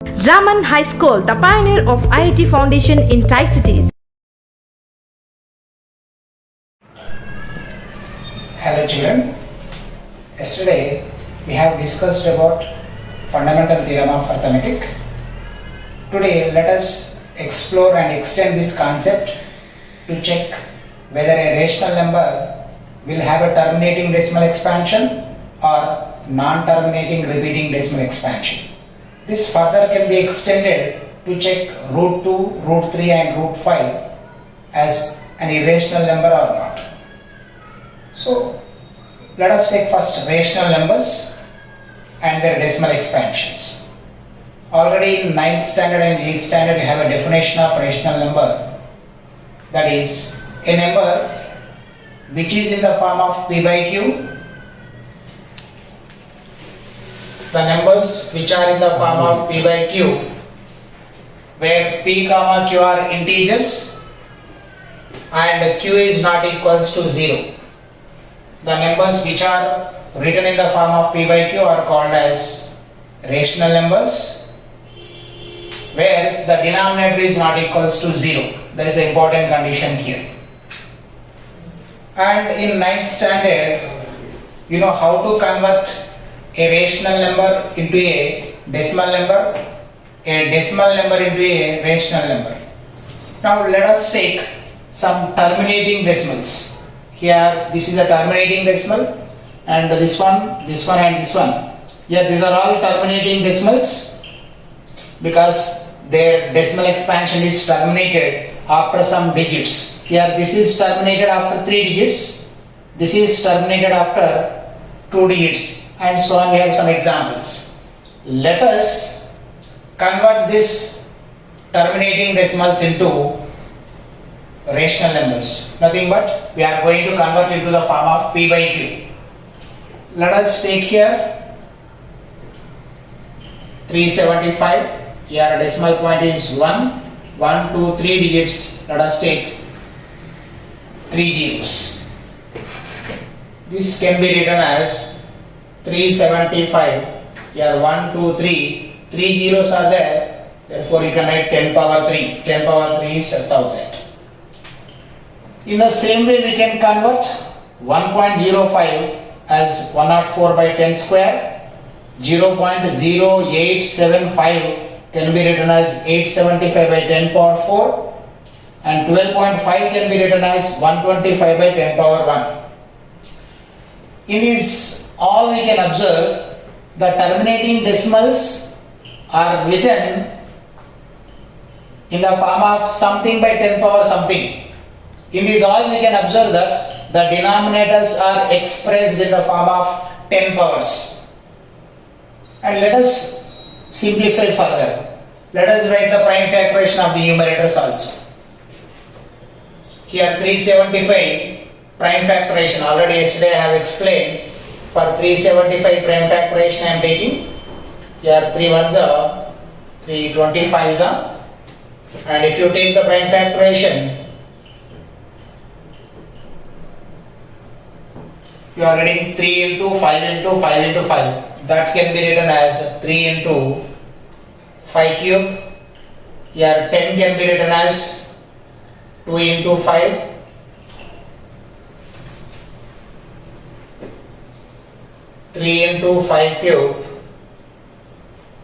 Raman High School, the pioneer of IIT Foundation in Tri-Cities. Hello children, yesterday we have discussed about fundamental theorem of arithmetic. Today let us explore and extend this concept to check whether a rational number will have a terminating decimal expansion or non-terminating repeating decimal expansion. This further can be extended to check root 2, root 3 and root 5 as an irrational number or not. So let us take first rational numbers and their decimal expansions. Already in 9th standard and 8th standard we have a definition of rational number, that is a number which is in the form of p by q. The numbers which are in the form of p by q, where p comma q are integers and q is not equals to 0. The numbers which are written in the form of p by q are called as rational numbers, where the denominator is not equals to 0. That is an important condition here. And in 9th standard, you know how to convert a rational number into a decimal number, a decimal number into a rational number. Now let us take some terminating decimals. Here this is a terminating decimal and this one and this one. Here these are all terminating decimals because their decimal expansion is terminated after some digits. Here this is terminated after 3 digits, this is terminated after 2 digits, and so on. We have some examples. Let us convert this terminating decimals into rational numbers. Nothing but we are going to convert into the form of p by q. Let us take here 375. Here decimal point is 1, 1, 2, 3 digits. Let us take 3 zeros. This can be written as 375. Here 1, 2, 3. 3 zeros are there. Therefore you can write 10 power 3. 10 power 3 is 1000. In the same way we can convert 1.05 as 104 by 10 square. 0.0875 can be written as 875 by 10 power 4. And 12.5 can be written as 125 by 10 power 1. In this all we can observe the terminating decimals are written in the form of something by 10 power something. In this all we can observe that the denominators are expressed in the form of 10 powers. And let us simplify further. Let us write the prime factoration of the numerators also. Here 375 prime factoration, already yesterday I have explained. For 375 prime factoration I am taking. Here 3 ones are 3 25s are, and if you take the prime factoration, you are getting 3 into 5 into 5 into 5. That can be written as 3 into 5 cube. Here 10 can be written as 2 into 5. 3 into 5 cube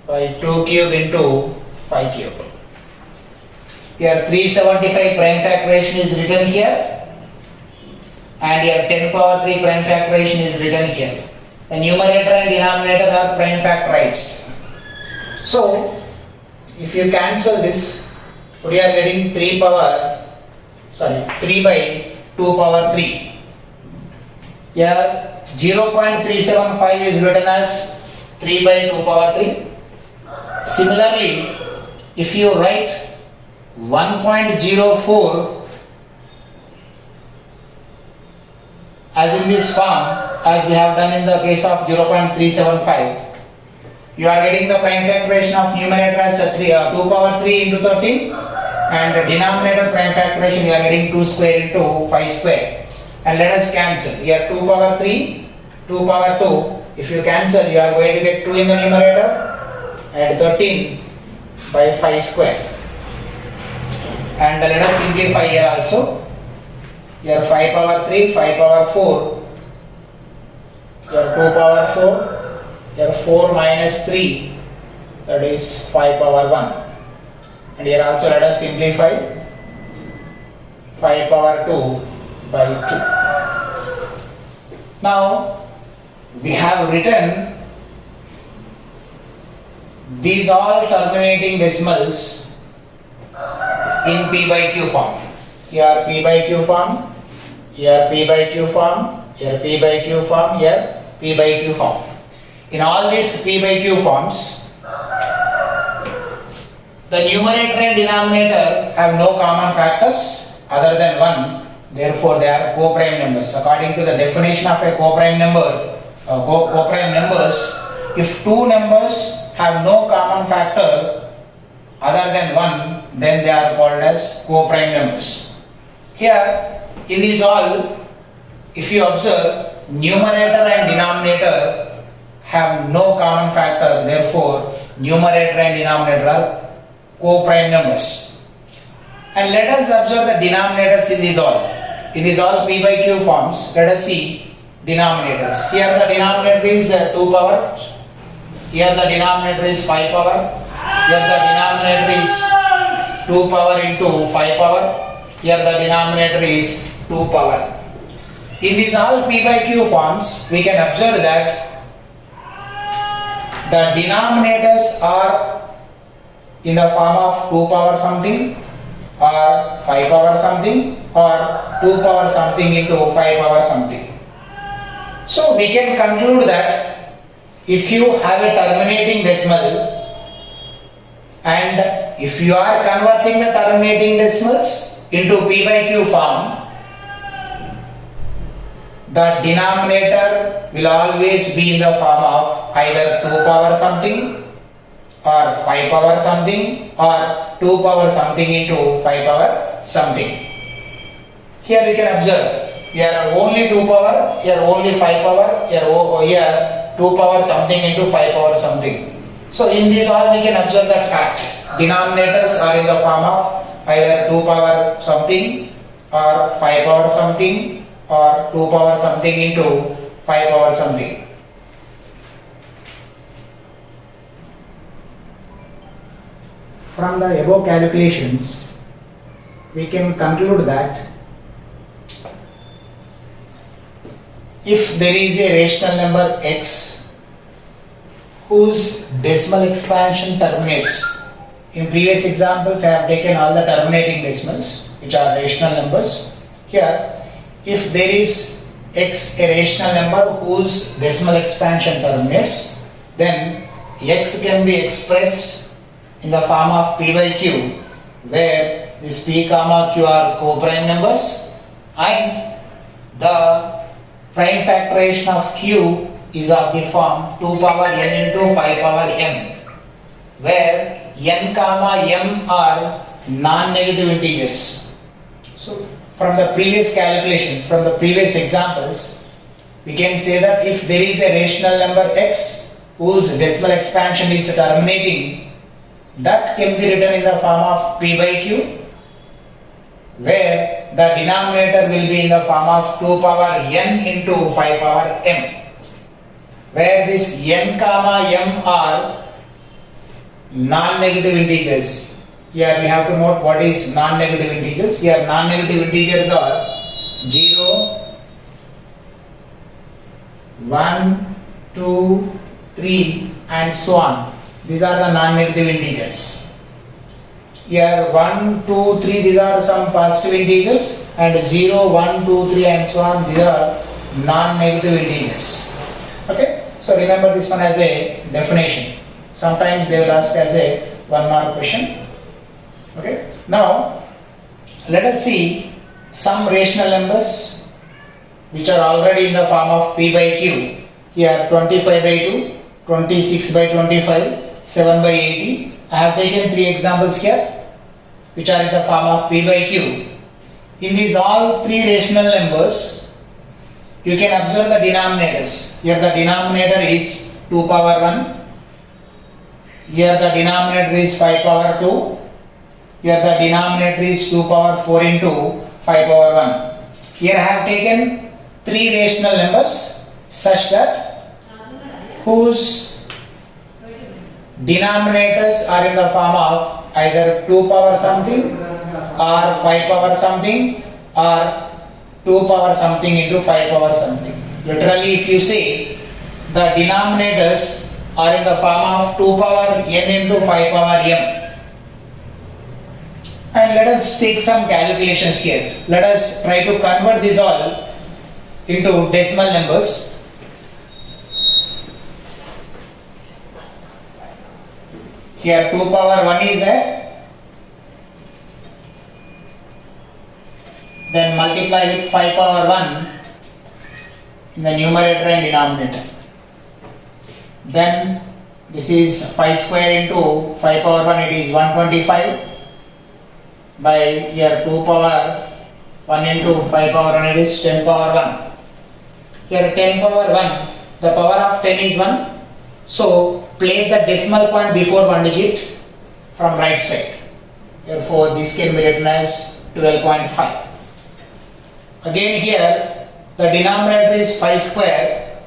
by 2 cube into 5 cube. Here 375 prime factoration is written here, and here 10 power 3 prime factoration is written here. The numerator and denominator are prime factorized. So if you cancel this, we are getting 3 by 2 power 3. Here 0.375 is written as 3 by 2 power 3. Similarly, if you write 1.04 as in this form, as we have done in the case of 0.375, you are getting the prime factoration of numerator as 2 power 3 into 13, and the denominator prime factoration you are getting 2 square into 5 square. And let us cancel. Here 2 power 3, 2 power 2. If you cancel, you are going to get 2 in the numerator and 13 by 5 square. And let us simplify here also. Here 5 power 3, 5 power 4, here 2 power 4, here 4 minus 3, that is 5 power 1. And here also let us simplify 5 power 2 by 2. Now we have written these all terminating decimals in P by Q form. Here P by Q form, here P by Q form, here P by Q form, here P by Q form. In all these P by Q forms, the numerator and denominator have no common factors other than 1. Therefore, they are co-prime numbers. According to the definition of a co-prime number, co-prime numbers, if two numbers have no common factor other than 1, then they are called as co-prime numbers. Here, in these all, if you observe, numerator and denominator have no common factor. Therefore, numerator and denominator are co-prime numbers. And let us observe the denominators in these all. In these all P by Q forms, let us see denominators. Here the denominator is 2 power. Here the denominator is 5 power. Here the denominator is 2 power into 5 power. Here the denominator is 2 power. In these all P by Q forms, we can observe that the denominators are in the form of 2 power something, or 5 power something, or 2 power something into 5 power something. So we can conclude that if you have a terminating decimal and if you are converting the terminating decimals into P by Q form, the denominator will always be in the form of either 2 power something or 5 power something or 2 power something into 5 power something. Here we can observe, here only 2 power, here only 5 power, here 2 power something into 5 power something. So in this all we can observe that fact. Denominators are in the form of either 2 power something or 5 power something or 2 power something into 5 power something. From the above calculations, we can conclude that if there is a rational number x whose decimal expansion terminates, in previous examples I have taken all the terminating decimals which are rational numbers. Here, if there is x a rational number whose decimal expansion terminates, then x can be expressed in the form of P by Q, where this P comma Q are co-prime numbers and the prime factorization of Q is of the form 2 power n into 5 power m, where n comma m are non-negative integers. So from the previous calculation, from the previous examples, we can say that if there is a rational number x whose decimal expansion is terminating, that can be written in the form of P by Q, where the denominator will be in the form of 2 power n into 5 power m, where this n comma m are non-negative integers. Here we have to note what is non-negative integers. Here non-negative integers are 0, 1, 2, 3 and so on. These are the non-negative integers. Here 1, 2, 3, these are some positive integers, and 0, 1, 2, 3 and so on, these are non-negative integers. Okay, so remember this one as a definition. Sometimes they will ask as a 1 mark question. Okay, now let us see some rational numbers which are already in the form of P by Q. Here 25 by 2, 26 by 25, 7 by 80. I have taken 3 examples here which are in the form of P by Q. In these all 3 rational numbers, you can observe the denominators. Here the denominator is 2 power 1. Here the denominator is 5 power 2. Here the denominator is 2 power 4 into 5 power 1. Here I have taken 3 rational numbers such that whose denominators are in the form of either 2 power something or 5 power something or 2 power something into 5 power something. Literally, if you see, the denominators are in the form of 2 power n into 5 power m. And let us take some calculations here. Let us try to convert this all into decimal numbers. Here 2 power 1 is there. Then multiply with 5 power 1 in the numerator and denominator. Then this is 5 square into 5 power 1, it is 125 by here 2 power 1 into 5 power 1, it is 10 power 1. Here 10 power 1, the power of 10 is 1. So place the decimal point before one digit from right side. Therefore this can be written as 12.5. Again here the denominator is 5 square,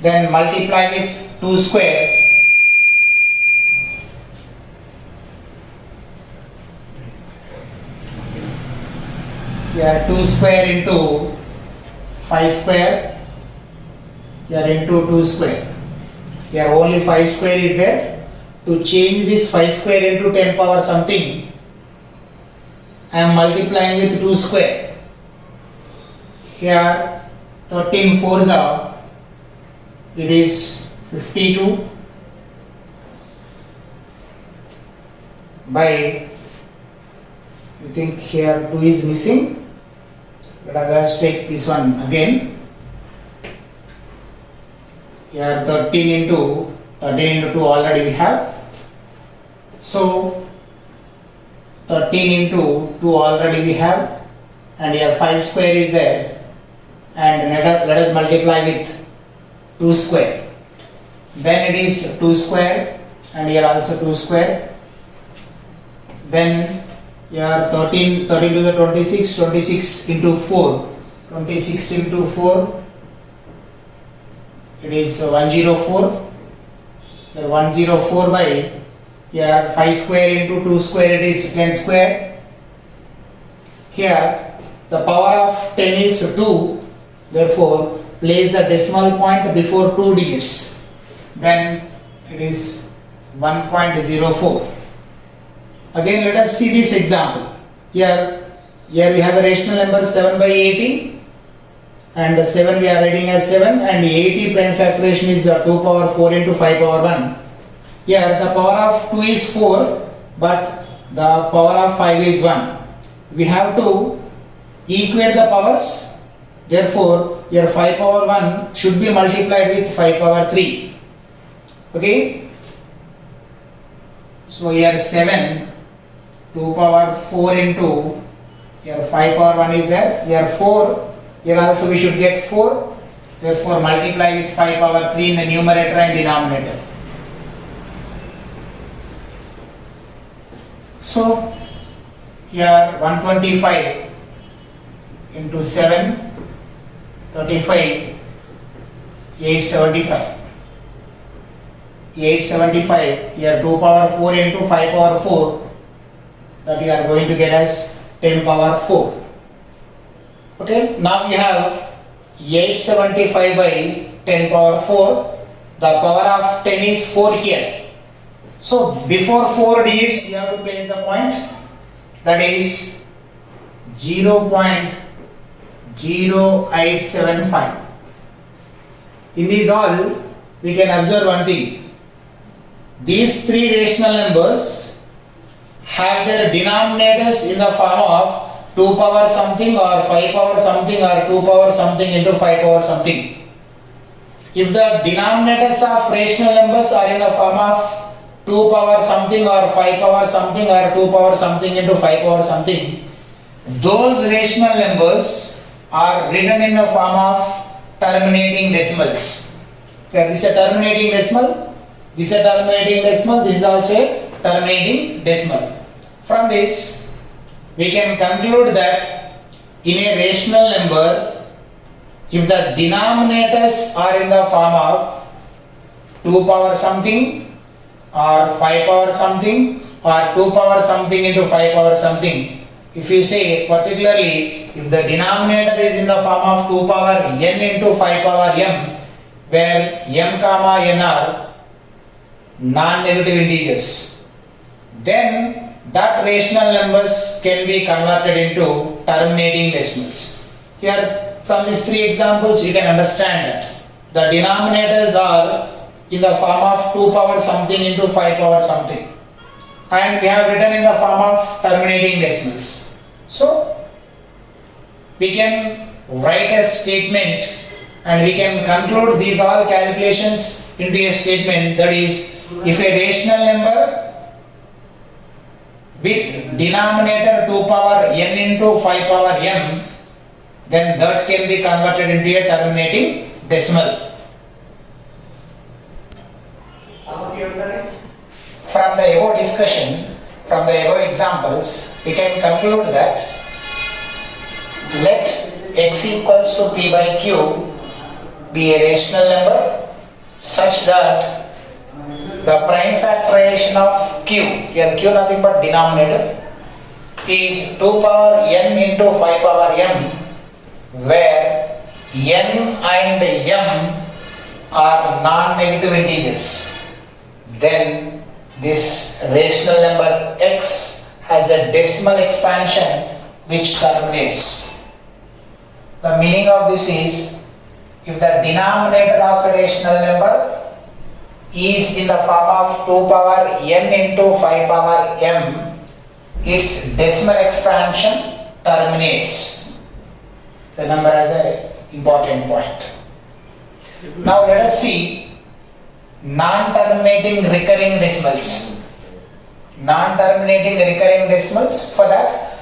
then multiply with 2 square. Here 2 square into 5 square, here into 2 square. Here only 5 square is there. To change this 5 square into 10 power something, I am multiplying with 2 square. Here 13 fours are, it is 52 by, I think here 2 is missing. Let us take this one again. Here 13 into 2 already we have. So 13 into 2 already we have, and here 5 square is there, and let us multiply with 2 square. Then it is 2 square, and here also 2 square. Then here 13 to the 26 into 4, 26 into 4, it is 104. Here 104 by here 5 square into 2 square, it is 10 square. Here the power of 10 is 2, therefore place the decimal point before 2 digits. Then it is 1.04. Again let us see this example. Here we have a rational number 7 by 80, and the 7 we are writing as 7, and 80 prime factorization is 2 power 4 into 5 power 1. Here the power of 2 is 4, but the power of 5 is 1. We have to equate the powers. Therefore here 5 power 1 should be multiplied with 5 power 3. Okay. So here 7, 2 power 4 into, here 5 power 1 is there, here 4, here also we should get 4, therefore multiply with 5 power 3 in the numerator and denominator. So here 125 into 7, 35, 875. 875, here 2 power 4 into 5 power 4, that we are going to get as 10 power 4. Okay, now we have 875 by 10 power 4, the power of 10 is 4 here. So before 4 digits you have to place the point, that is 0.0875. In these all we can observe one thing. These 3 rational numbers have their denominators in the form of 2 power something or 5 power something or 2 power something into 5 power something. If the denominators of rational numbers are in the form of 2 power something or 5 power something or 2 power something into 5 power something, those rational numbers are written in the form of terminating decimals. Here this is a terminating decimal. This is a terminating decimal, this is also a terminating decimal. From this, we can conclude that in a rational number, if the denominators are in the form of 2 power something or 5 power something or 2 power something into 5 power something, if you say particularly if the denominator is in the form of 2 power n into 5 power m, where m comma n are non-negative integers, then that rational numbers can be converted into terminating decimals. Here from these 3 examples you can understand that the denominators are in the form of 2 power something into 5 power something, and we have written in the form of terminating decimals. So we can write a statement and we can conclude these all calculations into a statement, that is, if a rational number with denominator 2 power n into 5 power m, then that can be converted into a terminating decimal. From the above discussion, from the above examples, we can conclude that let x equals to p by q be a rational number such that the prime factorization of q, here q nothing but denominator, is 2 power n into 5 power m, where n and m are non-negative integers. Then this rational number x has a decimal expansion which terminates. The meaning of this is, if the denominator of a rational number is in the form of 2 power n into 5 power m, its decimal expansion terminates. The number has an important point. Now let us see non-terminating recurring decimals. Non-terminating recurring decimals, for that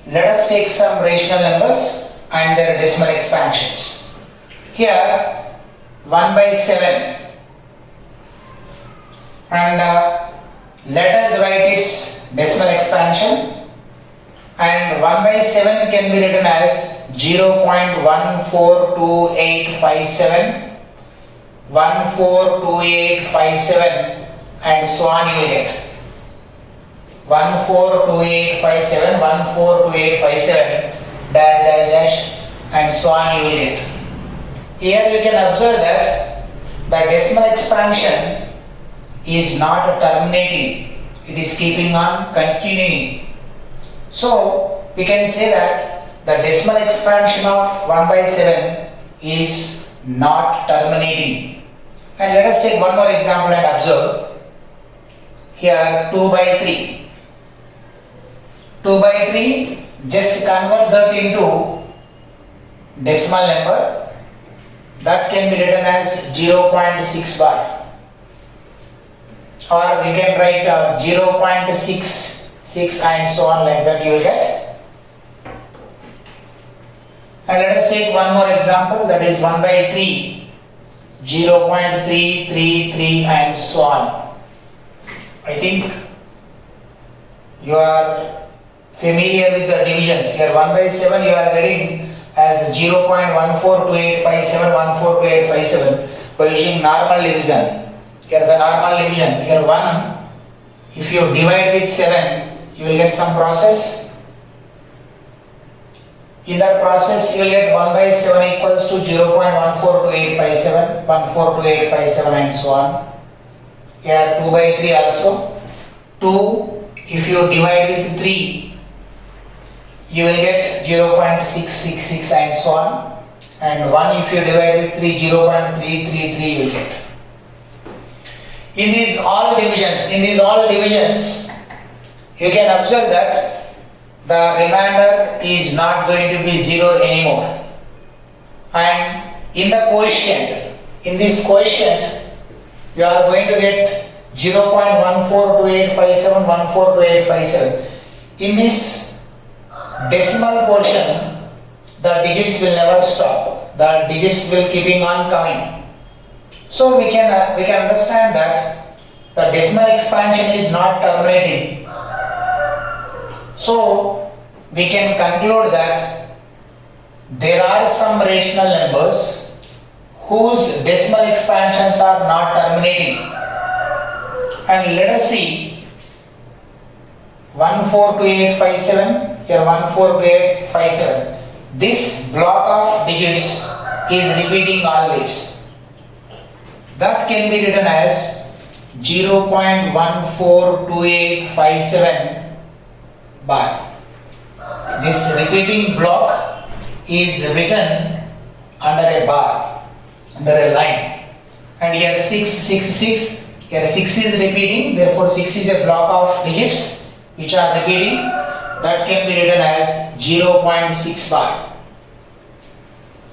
let us take some rational numbers and their decimal expansions. Here 1 by 7, and let us write its decimal expansion, and 1 by 7 can be written as 0.142857, 142857, and so on you will get 142857, 142857, dash dash dash, and so on you will get. Here you can observe that the decimal expansion is not terminating, it is keeping on continuing. So we can say that the decimal expansion of 1 by 7 is not terminating. And let us take one more example and observe. Here 2 by 3. 2 by 3, just convert that into decimal number. That can be written as 0.6 bar. Or we can write 0.66 and so on, like that you will get. And let us take one more example, that is 1 by 3, 0.333 and so on. I think you are familiar with the divisions. Here 1 by 7 you are getting as 0.142857, 142857 by using normal division. Here the normal division, here 1, if you divide with 7, you will get some process. In that process you will get 1 by 7 equals to 0.142857, 142857 and so on. Here 2 by 3 also. 2, if you divide with 3, you will get 0.666 and so on. And 1, if you divide with 3, 0.333 you will get. In these all divisions, you can observe that the remainder is not going to be 0 anymore. And in the quotient, in this quotient, you are going to get 0.142857, 142857. In this decimal portion, the digits will never stop. The digits will keeping on coming. So we can understand that the decimal expansion is not terminating. So we can conclude that there are some rational numbers whose decimal expansions are not terminating. And let us see 142857, here 142857. This block of digits is repeating always. That can be written as 0.142857 bar. This repeating block is written under a bar, under a line. And here 666, here 6 is repeating, therefore 6 is a block of digits which are repeating. That can be written as 0.6 bar.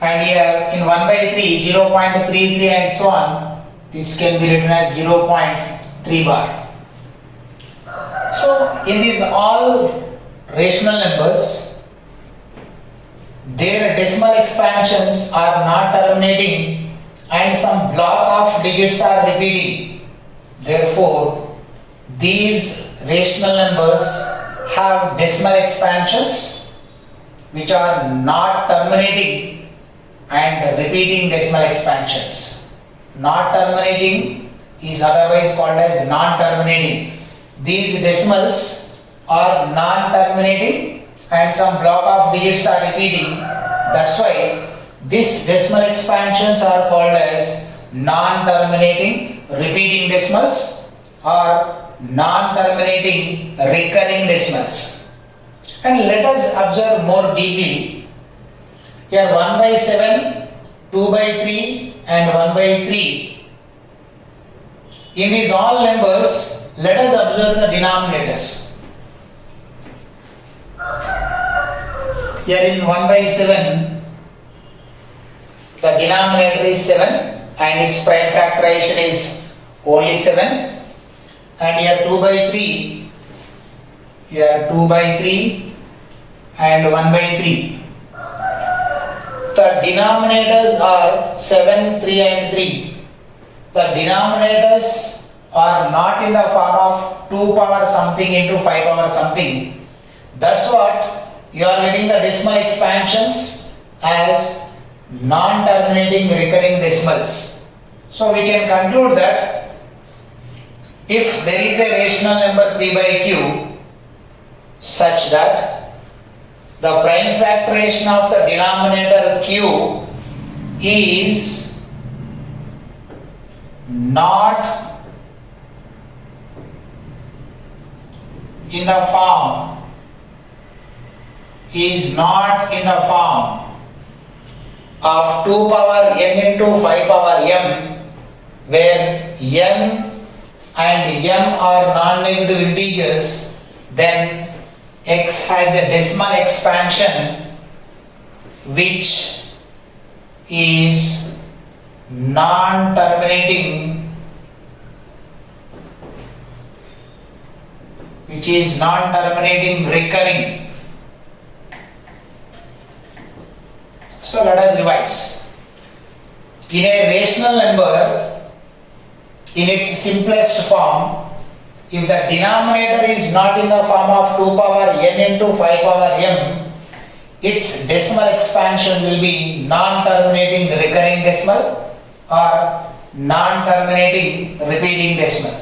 And here in 1 by 3, 0.33 and so on, this can be written as 0.3 bar. So in these all rational numbers, their decimal expansions are not terminating and some block of digits are repeating. Therefore, these rational numbers have decimal expansions which are not terminating and repeating decimal expansions. Not terminating is otherwise called as non-terminating. These decimals are non-terminating and some block of digits are repeating. That's why these decimal expansions are called as non-terminating repeating decimals or non-terminating recurring decimals. And let us observe more deeply. Here 1 by 7, 2 by 3 and 1 by 3. In these all numbers, let us observe the denominators. Here in 1 by 7, the denominator is 7 and its prime factorization is only 7. And here 2 by 3, here 2 by 3 and 1 by 3. The denominators are 7, 3 and 3. The denominators are not in the form of 2 power something into 5 power something. That's what you are getting the decimal expansions as non-terminating recurring decimals. So we can conclude that if there is a rational number p by q such that the prime factorization of the denominator q is not in the form of 2 power n into 5 power m, where n and m are non-negative integers, then x has a decimal expansion which is non-terminating, recurring. So let us revise. In a rational number, in its simplest form, if the denominator is not in the form of 2 power n into 5 power m, its decimal expansion will be non-terminating recurring decimal or non-terminating repeating decimal.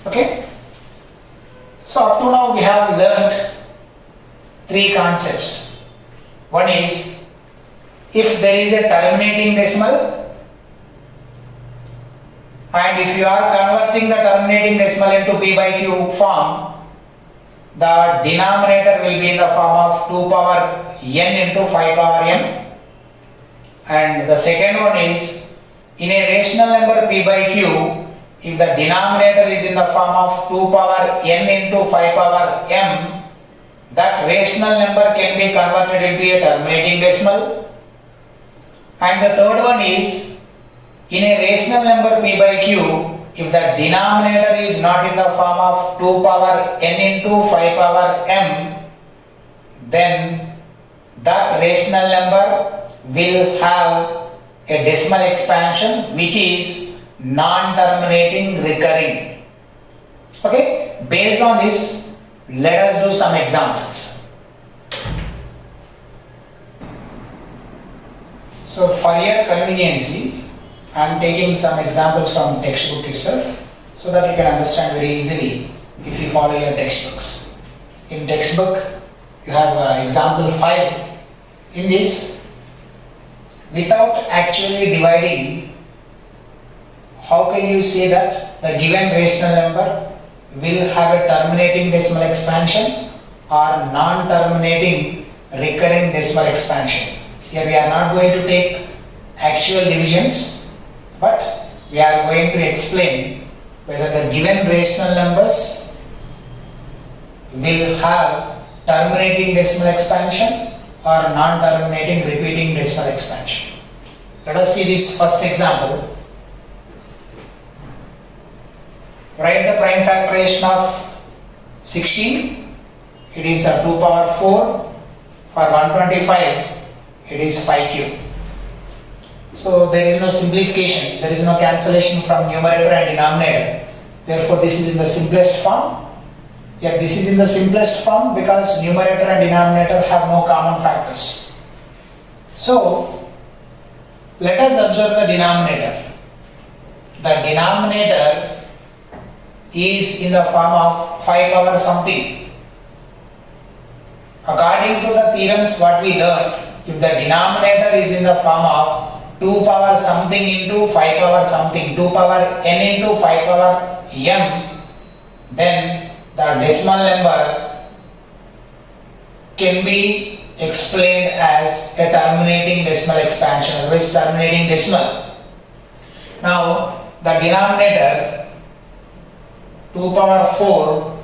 Okay? So up to now we have learnt 3 concepts. One is, if there is a terminating decimal, and if you are converting the terminating decimal into p by q form, the denominator will be in the form of 2 power n into 5 power m. And the second one is, in a rational number p by q, if the denominator is in the form of 2 power n into 5 power m, that rational number can be converted into a terminating decimal. And the third one is, in a rational number p by q, if the denominator is not in the form of 2 power n into 5 power m, then that rational number will have a decimal expansion which is non-terminating recurring. Okay, based on this, let us do some examples. So for your conveniency, I am taking some examples from textbook itself so that you can understand very easily if you follow your textbooks. In textbook, you have example 5. In this, without actually dividing, how can you say that the given rational number will have a terminating decimal expansion or non-terminating recurring decimal expansion? Here we are not going to take actual divisions, but we are going to explain whether the given rational numbers will have terminating decimal expansion or non-terminating repeating decimal expansion. Let us see this first example. Write the prime factorization of 16. It is 2 power 4. For 125, it is 5 cube. So there is no simplification, there is no cancellation from numerator and denominator. Therefore, this is in the simplest form. Yeah, this is in the simplest form because numerator and denominator have no common factors. So, let us observe the denominator. The denominator is in the form of 5 power something. According to the theorems what we learned, if the denominator is in the form of 2 power something into 5 power something, 2 power n into 5 power m, then the decimal number can be explained as a terminating decimal expansion, otherwise terminating decimal. Now, the denominator 2 power 4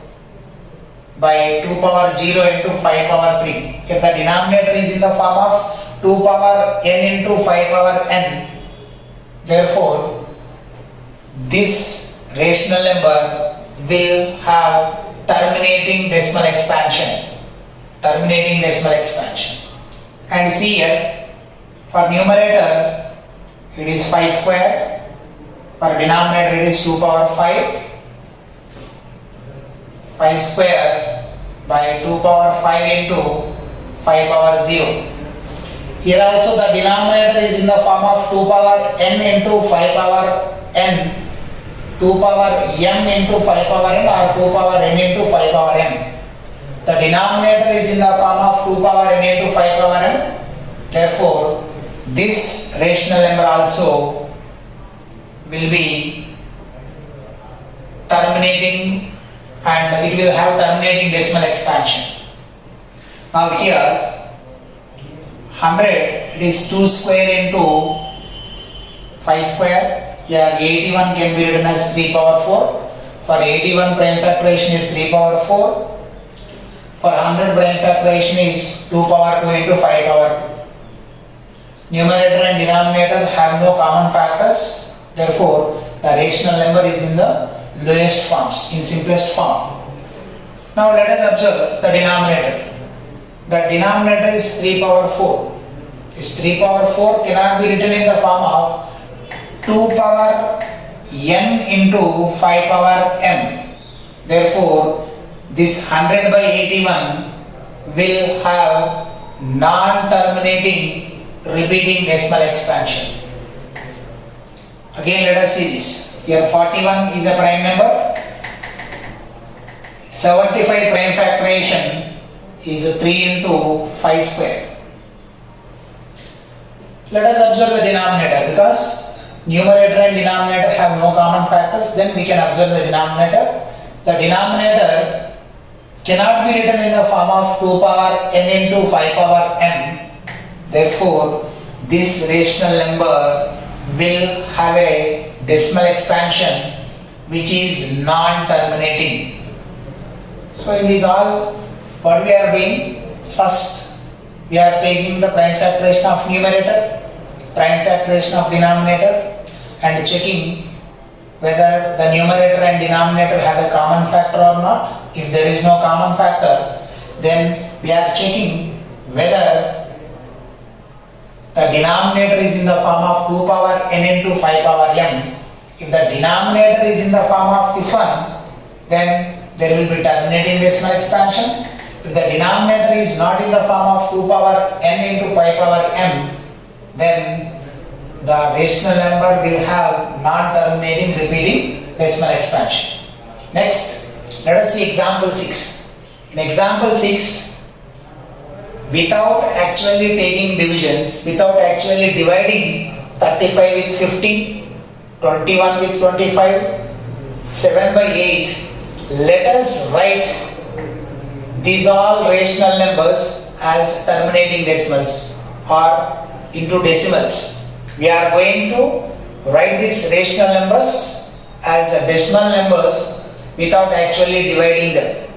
by 2 power 0 into 5 power 3. If the denominator is in the form of 2 power n into 5 power n, therefore this rational number will have terminating decimal expansion. Terminating decimal expansion. And see here, for numerator it is 5 square, for denominator it is 2 power 5. 5 square by 2 power 5 into 5 power 0. Here also the denominator is in the form of 2 power n into 5 power n, 2 power m into 5 power n or 2 power n into 5 power m. The denominator is in the form of 2 power n into 5 power n. Therefore, this rational number also will be terminating and it will have terminating decimal expansion. Now here 100, it is 2 square into 5 square. Here 81 can be written as 3 power 4. For 81 prime factorization is 3 power 4. For 100 prime factorization is 2 power 2 into 5 power 2. Numerator and denominator have no common factors. Therefore, the rational number is in the lowest forms, in simplest form. Now let us observe the denominator. The denominator is 3 power 4. This 3 power 4 cannot be written in the form of 2 power n into 5 power m. Therefore, this 100 by 81 will have non-terminating repeating decimal expansion. Again, let us see this. Here 41 is a prime number. 75 prime factorization is 3 into 5 square. Let us observe the denominator because numerator and denominator have no common factors. Then we can observe the denominator. The denominator cannot be written in the form of 2 power n into 5 power m. Therefore, this rational number will have a decimal expansion which is non-terminating. So in this all, what we are doing, first we are taking the prime factorization of numerator, prime factorization of denominator and checking whether the numerator and denominator have a common factor or not. If there is no common factor, then we are checking whether the denominator is in the form of 2 power n into 5 power m If the denominator is in the form of this one, then there will be terminating decimal expansion. If the denominator is not in the form of 2 power n into 5 power m, then the rational number will have non-terminating repeating decimal expansion. Next, let us see example 6. In example 6, without actually taking divisions, without actually dividing 35 with 50, 21 with 25, 7 by 8, let us write these all rational numbers as terminating decimals or into decimals. We are going to write these rational numbers as decimal numbers without actually dividing them.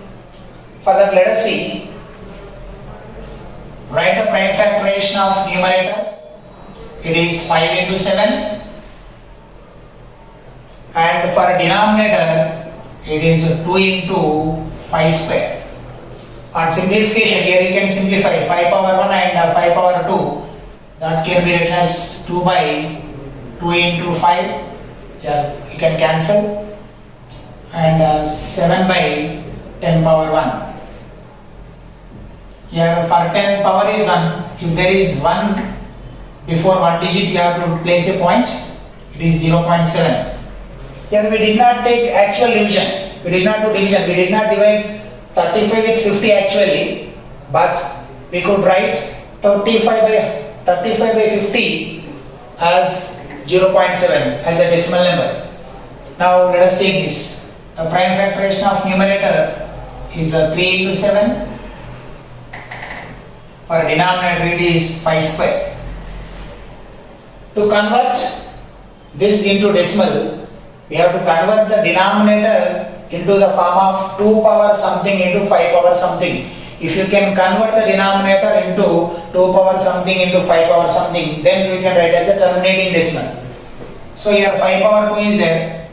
For that, let us see. Write the prime factorization of numerator. It is 5 into 7. And for denominator, it is 2 into 5 square. On simplification, here you can simplify 5 power 1 and 5 power 2. That can be written as 2 by 2 into 5. Here you can cancel. And 7 by 10 power 1. Here for 10 power is 1. If there is 1 before one digit, you have to place a point. It is 0.7. Here we did not take actual division. We did not do division. We did not divide 35 with 50 actually. But we could write 35 by 50 as 0.7 as a decimal number. Now let us take this. The prime factorization of numerator is 3 into 7. For denominator it is 5 square. To convert this into decimal, we have to convert the denominator into the form of 2 power something into 5 power something. If you can convert the denominator into 2 power something into 5 power something, then you can write as a terminating decimal. So here 5 power 2 is there.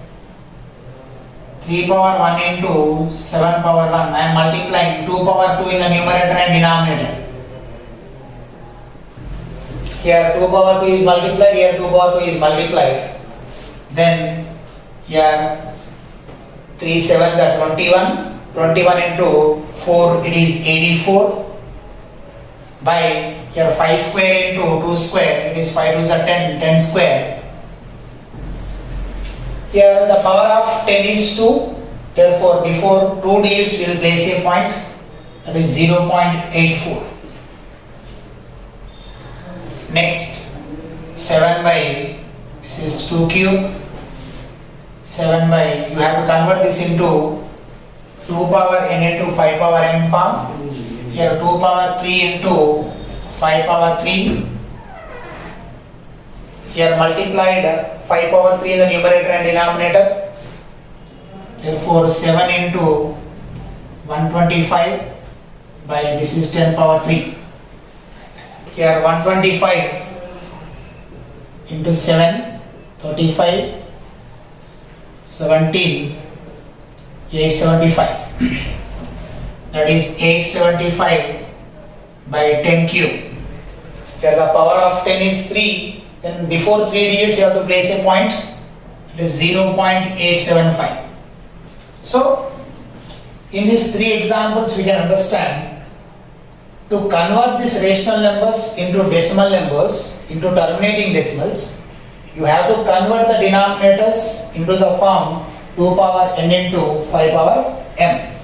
3 power 1 into 7 power 1. I am multiplying 2 power 2 in the numerator and denominator. Here 2 power 2 is multiplied, here 2 power 2 is multiplied. Then here 3 7s are 21. 21 into 4, it is 84. By here 5 square into 2 square, it is 5 2s are 10, 10 square. Here the power of 10 is 2. Therefore, before 2 digits we will place a point, that is 0.84. Next, 7 by, this is 2 cube. 7 by, you have to convert this into 2 power n into 5 power n form. Here 2 power 3 into 5 power 3. Here multiplied 5 power 3 in the numerator and denominator. Therefore 7 into 125 by, this is 10 power 3. Here 125 into 7, 35, 17, 875. That is 875 by 10 cube. Here the power of 10 is 3. Then before 3 digits you have to place a point. It is 0.875. So in these 3 examples we can understand, to convert these rational numbers into decimal numbers, into terminating decimals, you have to convert the denominators into the form 2 power n into 5 power m.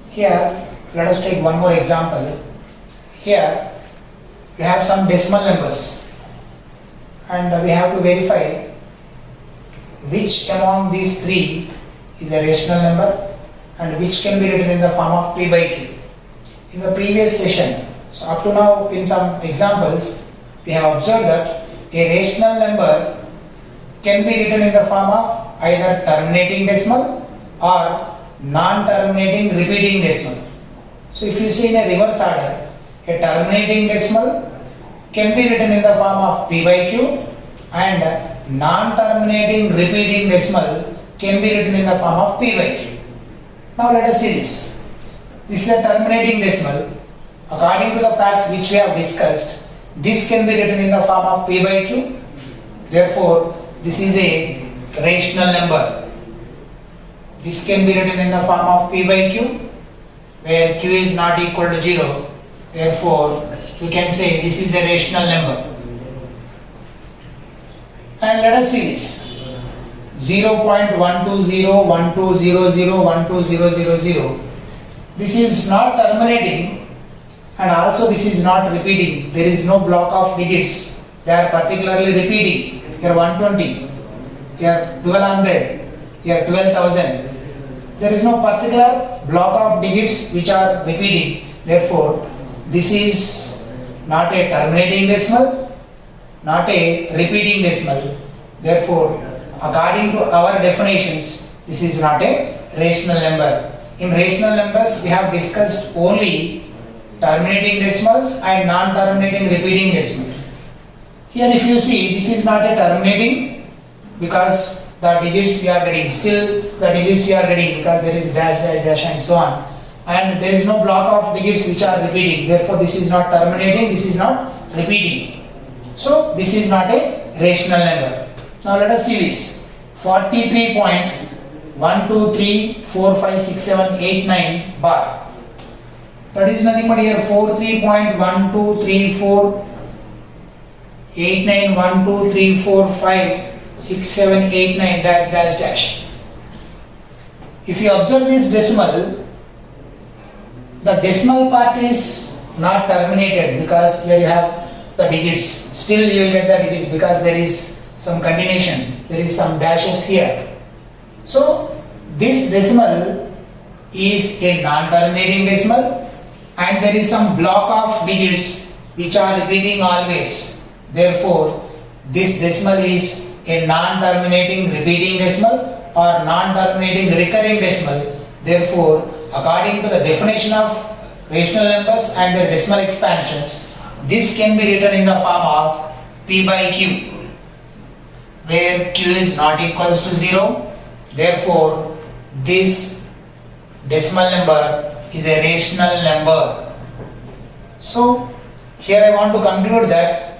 Here, let us take one more example. Here, we have some decimal numbers and we have to verify which among these 3 is a rational number and which can be written in the form of p by q. In the previous session, so up to now in some examples, we have observed that a rational number can be written in the form of either terminating decimal or non-terminating repeating decimal. So if you see in a reverse order, a terminating decimal can be written in the form of p by q and non-terminating repeating decimal can be written in the form of p by q. Now let us see this. This is a terminating decimal. According to the facts which we have discussed, This can be written in the form of P by Q. Therefore, this is a rational number. This can be written in the form of P by Q, where Q is not equal to 0. Therefore, you can say this is a rational number. And let us see this. 0.12012001200. This is not terminating and also this is not repeating. There is no block of digits. They are particularly repeating. Here 120, here 1200, here 12,000. There is no particular block of digits which are repeating. Therefore, this is not a terminating decimal, not a repeating decimal. Therefore, according to our definitions, this is not a rational number. In rational numbers, we have discussed only terminating decimals and non-terminating repeating decimals. Here if you see, this is not a terminating because the digits we are getting, still the digits we are getting because there is dash, dash, dash and so on. And there is no block of digits which are repeating. Therefore, this is not terminating, this is not repeating. So, this is not a rational number. Now, let us see this. 43.123456789 bar. That is nothing but here 43.123489123456789 dash dash dash. If you observe this decimal, the decimal part is not terminated because here you have the digits. Still you will get the digits because there is some continuation, there is some dashes here. So this decimal is a non-terminating decimal and there is some block of digits which are repeating always. Therefore, this decimal is a non-terminating repeating decimal or non-terminating recurring decimal. Therefore, according to the definition of rational numbers and their decimal expansions, this can be written in the form of P by Q, where Q is not equals to 0. Therefore, this decimal number is a rational number. So, here I want to conclude that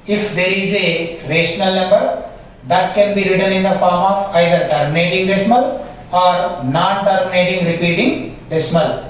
if there is a rational number, that can be written in the form of either terminating decimal or non-terminating repeating decimal.